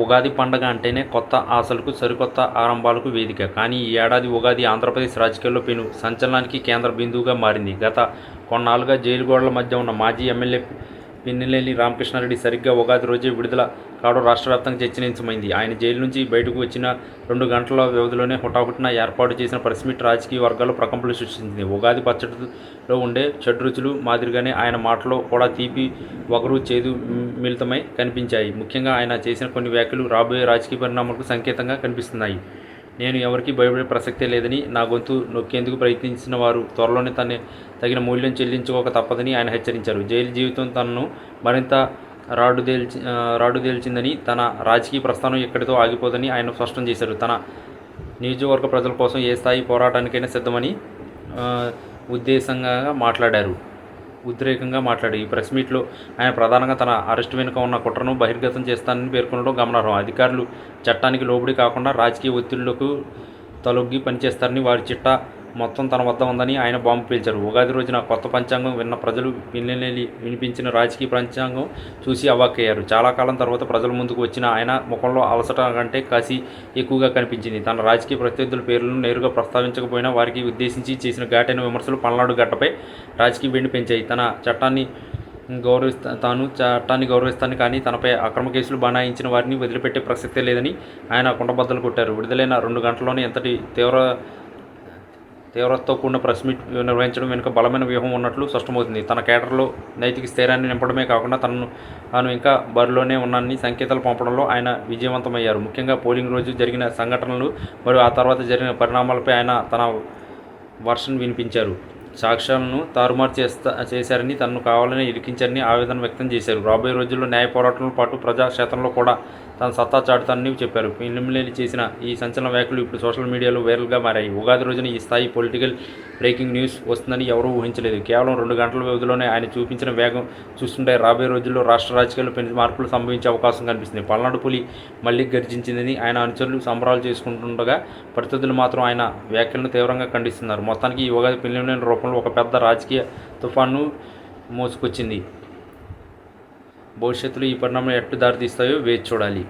ఉగాది పండగ అంటేనే కొత్త ఆశలకు, సరికొత్త ఆరంభాలకు వేదిక. కానీ ఈ ఏడాది ఉగాది ఆంధ్రప్రదేశ్ రాజకీయాల్లో పెను సంచలనానికి కేంద్ర బిందువుగా మారింది. గత కొన్నాళ్లుగా జైలు గోడల మధ్య ఉన్న మాజీ ఎమ్మెల్యే పిన్నెల్లి రామకృష్ణారెడ్డి సరిగ్గా ఉగాది రోజే విడుదల కావడం రాష్ట్ర వ్యాప్తంగా చర్చనీయాంశమైంది. ఆయన జైలు నుంచి బయటకు వచ్చిన 2 గంటల వ్యవధిలోనే హుటాహుటిన ఏర్పాటు చేసిన ప్రెస్ మీట్ రాజకీయ వర్గాల్లో ప్రకంపనలు సృష్టించింది. ఉగాది పచ్చడిలో ఉండే షడ్రుచులు మాదిరిగానే ఆయన మాటల్లో కూడా తీపి, వగరు, చేదు మిళితమై కనిపించాయి. ముఖ్యంగా ఆయన చేసిన కొన్ని వ్యాఖ్యలు రాబోయే రాజకీయ పరిణామాలకు సంకేతంగా కనిపిస్తున్నాయి. నేను ఎవరికీ భయపడే ప్రసక్తే లేదని, నా గొంతు నొక్కేందుకు ప్రయత్నించిన వారు త్వరలోనే తగిన మూల్యం చెల్లించుకోక తప్పదని ఆయన హెచ్చరించారు. జైలు జీవితం తనను మరింత రాడుదేల్చిందని, తన రాజకీయ ప్రస్థానం ఎక్కడితో ఆగిపోదని ఆయన స్పష్టం చేశారు. తన నియోజకవర్గ ప్రజల కోసం ఏ స్థాయి పోరాటానికైనా సిద్ధమని ఉద్రేకంగా మాట్లాడారు. ఈ ప్రెస్ మీట్లో ఆయన ప్రధానంగా తన అరెస్టు వెనుక ఉన్న కుట్రను బహిర్గతం చేస్తానని పేర్కొనడం గమనార్హం. అధికారులు చట్టానికి లోబడి కాకుండా రాజకీయ ఒత్తిళ్లకు తలొగ్గి పనిచేస్తారని, వారి చిట్టా మొత్తం తన వద్ద ఉందని ఆయన బాంబు పేల్చారు. ఉగాది రోజున కొత్త పంచాంగం విన్న ప్రజలు పిన్నెల్లి వినిపించిన రాజకీయ పంచాంగం చూసి అవాక్కయ్యారు. చాలా కాలం తర్వాత ప్రజల ముందుకు వచ్చిన ఆయన ముఖంలో అలసట కంటే కాసి ఎక్కువగా కనిపించింది. తన రాజకీయ ప్రత్యర్థుల పేర్లను నేరుగా ప్రస్తావించకపోయినా వారికి ఉద్దేశించి చేసిన ఘాటైన విమర్శలు పల్నాడు గడ్డపై రాజకీయ వెండి పెంచాయి. తాను చట్టాన్ని గౌరవిస్తాను, కానీ తనపై అక్రమ కేసులు బనాయించిన వారిని వదిలిపెట్టే ప్రసక్తే లేదని ఆయన కుండబద్దలు కొట్టారు. విడుదలైన 2 గంటల్లోనే ఎంతటి తీవ్రతతో కూడిన ప్రెస్ మీట్ నిర్వహించడం వెనుక బలమైన వ్యూహం ఉన్నట్లు స్పష్టమవుతుంది. తన కేడర్లో నైతిక స్థైర్యాన్ని నింపడమే కాకుండా తాను ఇంకా బరిలోనే ఉన్నానని సంకేతాలు పంపడంలో ఆయన విజయవంతమయ్యారు. ముఖ్యంగా పోలింగ్ రోజు జరిగిన సంఘటనలు మరియు ఆ తర్వాత జరిగిన పరిణామాలపై ఆయన తన వర్షన్ వినిపించారు. సాక్ష్యాలను తారుమారు చేశారని, తనను కావాలని ఇరికించారని ఆవేదన వ్యక్తం చేశారు. రాబోయే రోజుల్లో న్యాయ పోరాటంతో పాటు ప్రజాక్షేత్రంలో కూడా తన సత్తా చాటుతానని చెప్పారు. పిన్నెల్లి చేసిన ఈ సంచలన వ్యాఖ్యలు ఇప్పుడు సోషల్ మీడియాలో వైరల్గా మారాయి. ఉగాది రోజున ఈ స్థాయి పొలిటికల్ బ్రేకింగ్ న్యూస్ వస్తుందని ఎవరూ ఊహించలేదు. కేవలం 2 గంటల వ్యవధిలోనే ఆయన చూపించిన వేగం చూస్తుంటే రాబోయే రోజుల్లో రాష్ట్ర రాజకీయాల్లో పెను మార్పులు సంభవించే అవకాశం కనిపిస్తుంది. పల్నాడు పులి మళ్లీ గర్జించిందని ఆయన అనుచరులు సంబరాలు చేసుకుంటుండగా, ప్రత్యర్థులు మాత్రం ఆయన వ్యాఖ్యలను తీవ్రంగా ఖండిస్తున్నారు. మొత్తానికి ఈ ఉగాది పిన్నెల్లి రూపంలో ఒక పెద్ద రాజకీయ తుఫాను మోసుకొచ్చింది. భవిష్యత్తులో ఈ పరిణామాలు ఎట్లు దారితీస్తాయో వేచి చూడాలి.